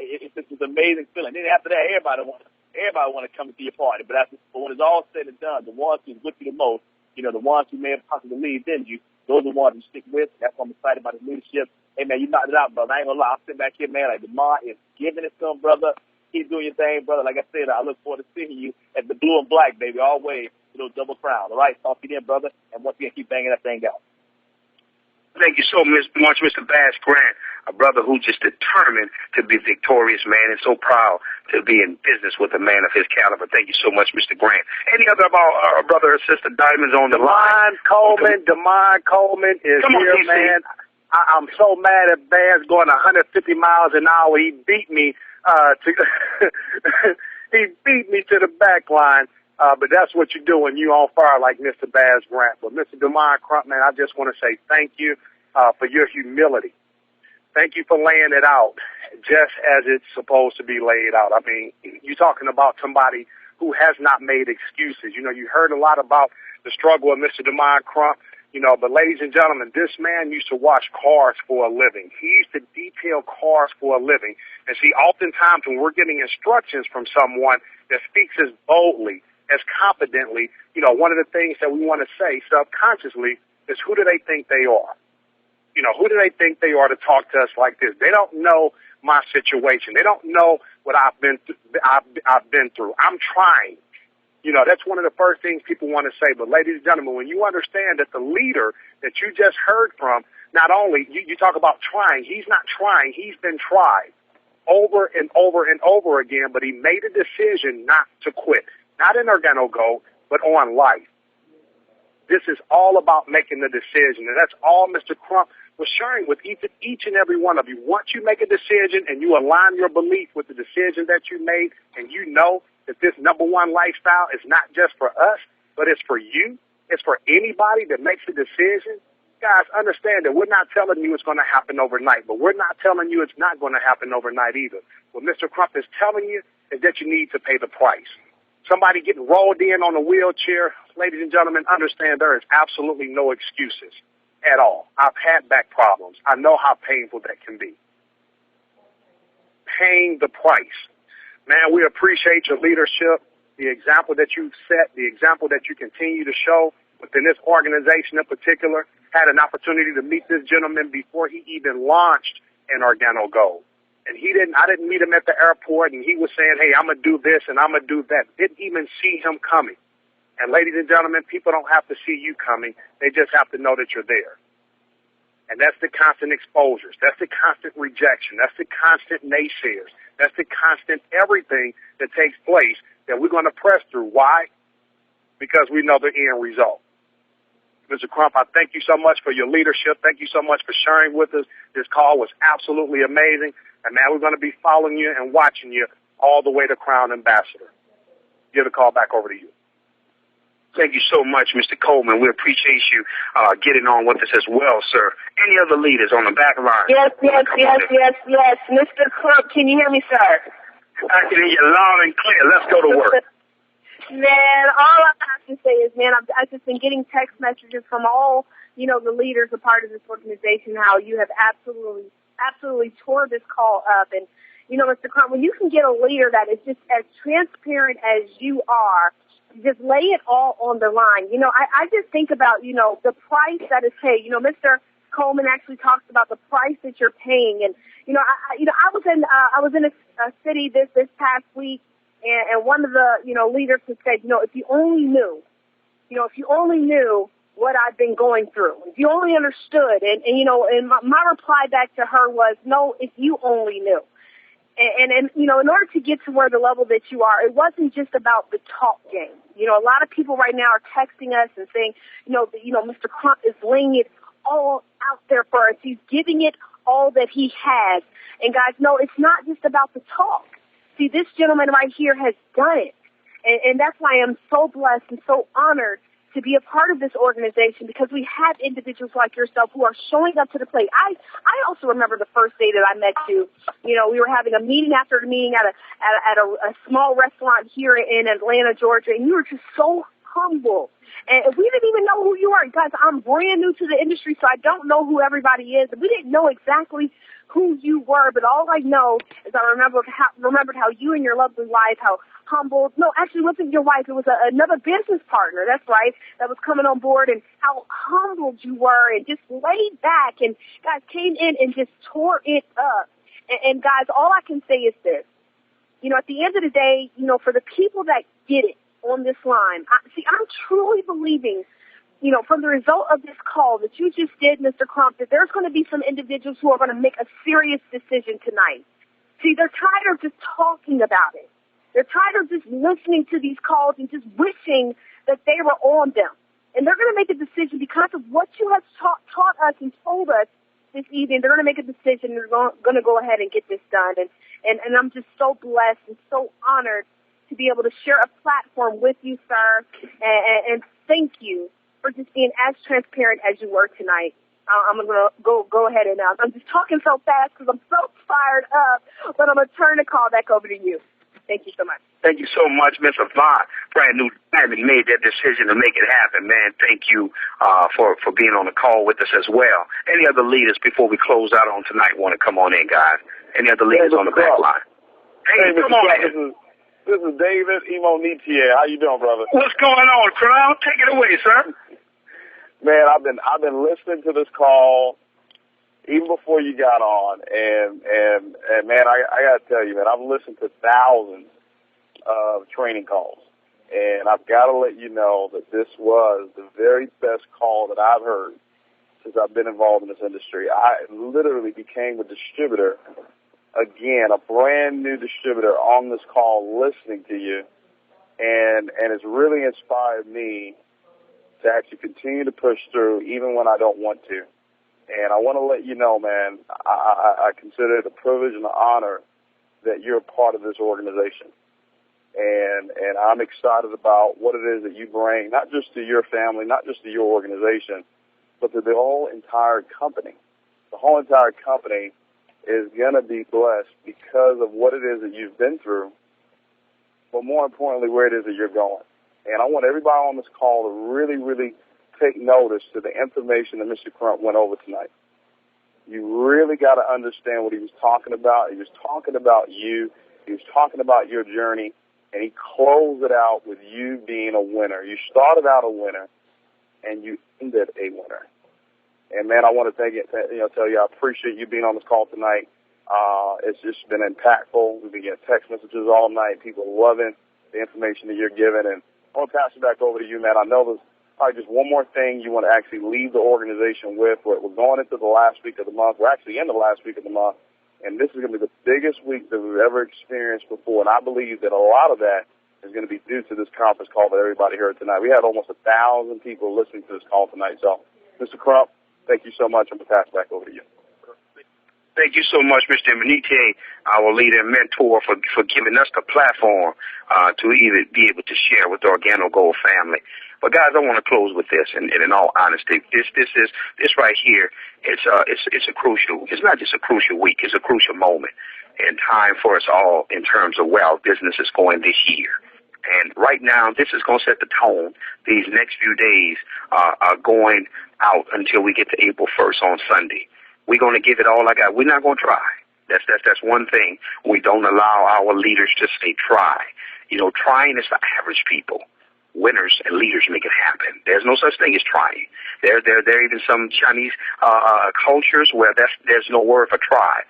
it's just an amazing feeling. Then after that, everybody want to come to your party. But when it's all said and done, the ones who's with you the most, you know, the ones who may have possibly believed in you, those are the ones you stick with. That's why I'm excited about his leadership. Hey, man, you knocked it out, brother. I ain't gonna lie. I'm sitting back here, man, like DeMar is giving it to him, brother. Keep doing your thing, brother. Like I said, I look forward to seeing you at the blue and black, baby, always, you know, double crown. All right? Talk to you then, brother. And once again, keep banging that thing out. Thank you so much, Mr. Bass Grant, a brother who just determined to be victorious, man, and so proud to be in business with a man of his caliber. Thank you so much, Mr. Grant. Any other of our brother or sister diamonds on the line? DeMar Coleman is here, man. I'm so mad at Bass going 150 miles an hour. He beat me he beat me to the back line. But that's what you do when you on fire like Mr. Bass Grant. But Mr. DeMar Crump, man, I just want to say thank you for your humility. Thank you for laying it out just as it's supposed to be laid out. I mean, you're talking about somebody who has not made excuses. You know, you heard a lot about the struggle of Mr. DeMar Crump. You know, but ladies and gentlemen, this man used to wash cars for a living. He used to detail cars for a living. And see, oftentimes when we're getting instructions from someone that speaks as boldly, as confidently, you know, one of the things that we want to say subconsciously is, who do they think they are? You know, who do they think they are to talk to us like this? They don't know my situation. They don't know what I've been through. I'm trying. You know, that's one of the first things people want to say. But ladies and gentlemen, when you understand that the leader that you just heard from, not only, you talk about trying, he's not trying, he's been tried over and over and over again, but he made a decision not to quit. Not in OrganoGold, but on life. This is all about making the decision, and that's all Mr. Crump was sharing with each and every one of you. Once you make a decision and you align your belief with the decision that you made, and you know that this number one lifestyle is not just for us, but it's for you, it's for anybody that makes a decision. Guys, understand that we're not telling you it's going to happen overnight, but we're not telling you it's not going to happen overnight either. What Mr. Crump is telling you is that you need to pay the price. Somebody getting rolled in on a wheelchair, ladies and gentlemen, understand there is absolutely no excuses at all. I've had back problems. I know how painful that can be. Paying the price. Man, we appreciate your leadership, the example that you've set, the example that you continue to show within this organization in particular. Had an opportunity to meet this gentleman before he even launched in OrganoGold. And I didn't meet him at the airport, and he was saying, hey, I'm going to do this and I'm going to do that. Didn't even see him coming. And ladies and gentlemen, people don't have to see you coming. They just have to know that you're there. And that's the constant exposures. That's the constant rejection. That's the constant naysayers. That's the constant everything that takes place that we're going to press through. Why? Because we know the end result. Mr. Crump, I thank you so much for your leadership. Thank you so much for sharing with us. This call was absolutely amazing. And, man, we're going to be following you and watching you all the way to Crown Ambassador. Give the call back over to you. Thank you so much, Mr. Coleman. We appreciate you getting on with us as well, sir. Any other leaders on the back line? Yes. Mr. Crump, can you hear me, sir? I can hear you loud and clear. Let's go to work. Man, all I have to say is, man, I've just been getting text messages from all, you know, the leaders a part of this organization, how you have absolutely tore this call up. And, you know, Mr. Crump, when you can get a leader that is just as transparent as you are, just lay it all on the line. You know, I just think about, you know, the price that is paid. You know, Mr. Coleman actually talks about the price that you're paying. And, you know, I was in a city this past week, and one of the, you know, leaders had said, you know, if you only knew what I've been going through, if you only understood. And you know, and my reply back to her was, no, if you only knew. And you know, in order to get to where the level that you are, it wasn't just about the talk game. You know, a lot of people right now are texting us and saying, you know, Mr. Crump is laying it all out there for us. He's giving it all that he has. And guys, no, it's not just about the talk. See, this gentleman right here has done it. And that's why I'm so blessed and so honored to be a part of this organization, because we have individuals like yourself who are showing up to the plate. I also remember the first day that I met you. You know, we were having a meeting after the meeting at a small restaurant here in Atlanta, Georgia, and you were just so humble. And we didn't even know who you are. Guys, I'm brand new to the industry, so I don't know who everybody is. We didn't know exactly who you were, but all I know is I remembered how you and your lovely wife, how humble. No, actually, it wasn't your wife. It was another business partner. That's right. That was coming on board, and how humbled you were, and just laid back, and guys came in and just tore it up. And guys, all I can say is this: you know, at the end of the day, you know, for the people that get it on this line, I'm truly believing, you know, from the result of this call that you just did, Mr. Crump, that there's going to be some individuals who are going to make a serious decision tonight. See, they're tired of just talking about it. They're tired of just listening to these calls and just wishing that they were on them. And they're going to make a decision because of what you have taught us and told us this evening. They're going to make a decision. They're going to go ahead and get this done. And I'm just so blessed and so honored to be able to share a platform with you, sir. And thank you for just being as transparent as you were tonight. I'm going to go ahead and I'm just talking so fast because I'm so fired up, but I'm going to turn the call back over to you. Thank you so much. Thank you so much, Mr. Vaughn. Brand new family made that decision to make it happen, man. Thank you for being on the call with us as well. Any other leaders before we close out on tonight want to come on in, guys? Any other leaders on the back line? Hey, come on in. This is David Imonitie. How you doing, brother? What's going on, Crown? Take it away, sir. Man, I've been listening to this call even before you got on, and man, I gotta tell you, man, I've listened to thousands of training calls, and I've got to let you know that this was the very best call that I've heard since I've been involved in this industry. I literally became a distributor again, a brand new distributor on this call, listening to you, and it's really inspired me to actually continue to push through even when I don't want to. And I want to let you know, man, I consider it a privilege and an honor that you're a part of this organization. And I'm excited about what it is that you bring, not just to your family, not just to your organization, but to the whole entire company. The whole entire company is going to be blessed because of what it is that you've been through, but more importantly, where it is that you're going. And I want everybody on this call to really, really take notice to the information that Mr. Crump went over tonight. You really got to understand what he was talking about. He was talking about you. He was talking about your journey, and he closed it out with you being a winner. You started out a winner, and you ended a winner. And, man, I want to tell you I appreciate you being on this call tonight. It's just been impactful. We've been getting text messages all night. People loving the information that you're giving. And I want to pass it back over to you, man. I know there's probably just one more thing you want to actually leave the organization with. We're going into the last week of the month. We're actually in the last week of the month. And this is going to be the biggest week that we've ever experienced before. And I believe that a lot of that is going to be due to this conference call that everybody heard tonight. We had almost 1,000 people listening to this call tonight. So, Mr. Crump, thank you so much. I'm going to pass it back over to you. Thank you so much, Mr. Imonitie, our leader and mentor, for giving us the platform to even be able to share with the Organo Gold family. But guys, I want to close with this, and in all honesty, this right here, it's a crucial. It's not just a crucial week; it's a crucial moment in time for us all in terms of where our business is going this year. And right now, this is going to set the tone. These next few days are going out until we get to April 1st on Sunday. We're going to give it all I got. We're not going to try. That's one thing. We don't allow our leaders to say try. You know, trying is for average people. Winners and leaders make it happen. There's no such thing as trying. There are even some Chinese cultures where there's no word for try.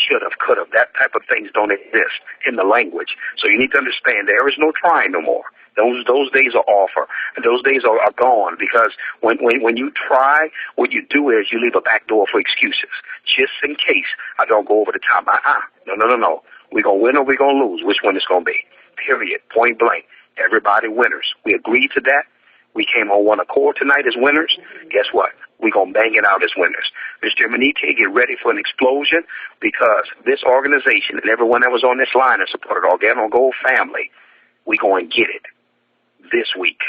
Should have, could have. That type of things don't exist in the language. So you need to understand there is no trying no more. Those days are over. Those days are gone, because when you try, what you do is you leave a back door for excuses, just in case I don't go over the top. No. We're going to win or we're going to lose. Which one it's going to be? Period. Point blank. Everybody winners. We agreed to that. We came on one accord tonight as winners. Guess what? We're going to bang it out as winners. Mr. Imonitie, get ready for an explosion, because this organization and everyone that was on this line and supported Organo Gold family, we're going to get it this week.